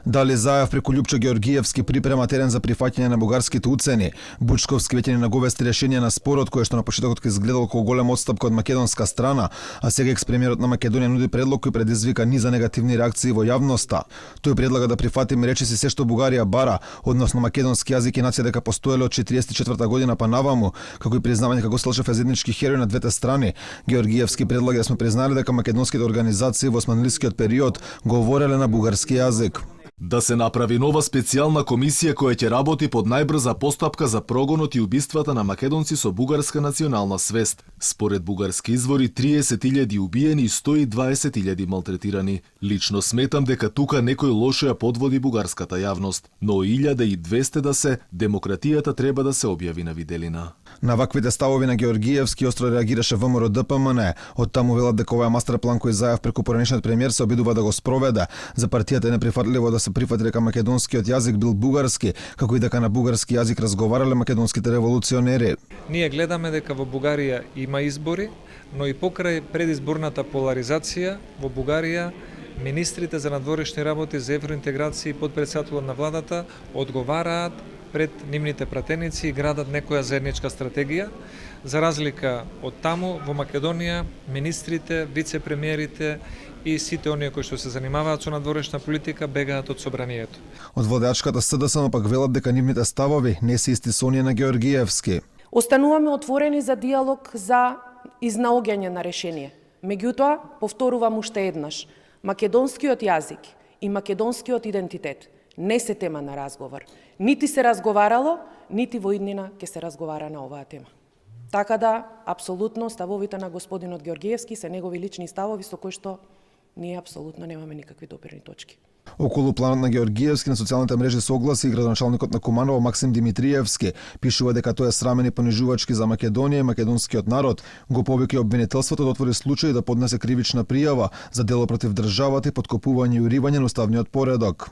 Дали Заев преку Љупчо Георгиевски припрема терен за прифаќање на бугарските уцени. Бучковски веќе ни наговести решение на спорот кој што на почетокот изгледал како голем отстапка од македонска страна, а сега екс-премиерот на Македонија нуди предлог кој предизвика низа негативни реакции во јавноста. Тој предлага да прифатиме речиси се што Бугарија бара, односно македонски јазик и нација дека постоеле од 44 година па наваму, како и признавање како Столчев е заеднички херој на двете страни. Георгиевски предлага да сме признали дека македонските организации во османлискиот период говореле на бугарски јазик. Да се направи нова специјална комисија која ќе работи под најбрза постапка за прогонот и убиствата на македонци со бугарска национална свест. Според бугарски извори 30.000 убиени и 120.000 малтретирани. Лично сметам дека тука некој лошо ја подводи бугарската јавност, но 1200 да се, демократијата треба да се објави на виделина. На ваквите ставови на Георгиевски остро реагираше ВМРО ДПМН. Од таму велат дека овој мастер план кој Заев преку поранешниот премиер се обидува да го спроведе. За партијата е неприфатливо да се прифати дека македонскиот јазик бил бугарски, како и дека на бугарски јазик разговарале македонските револуционери. Ние гледаме дека во Бугарија има избори, но и покрај предизборната поларизација во Бугарија министрите за надворешни работи, за евроинтеграција и подпредседателот на владата одговараат пред нивните пратеници и градат некоја заедничка стратегија. За разлика од таму, во Македонија, министрите, вице-премиерите и сите оние кои што се занимаваат со надворешна политика бегаат од собранието. Од водачката СДСМ пак велат дека нивните ставови не се исти со оние на Георгиевски. Остануваме отворени за диалог за изнаоѓање на решение. Меѓутоа, повторувам уште еднаш, македонскиот јазик и македонскиот идентитет не се тема на разговор. Нити се разговарало, нити во иднина ќе се разговара на оваа тема. Така да, апсолутно, ставовите на господинот Георгиевски се негови лични ставови со кои што ние апсолутно немаме никакви допирни точки. Околу планот на Георгиевски на социјалните мрежи се огласи и градоначалникот на Куманово Максим Димитриевски. Пишува дека тој е срамен и понижувачки за Македонија и македонскиот народ. Го повика обвинителството да отвори случај да поднесе кривична пријава за дело против државата и поткопување и уривање на уставниот поредок.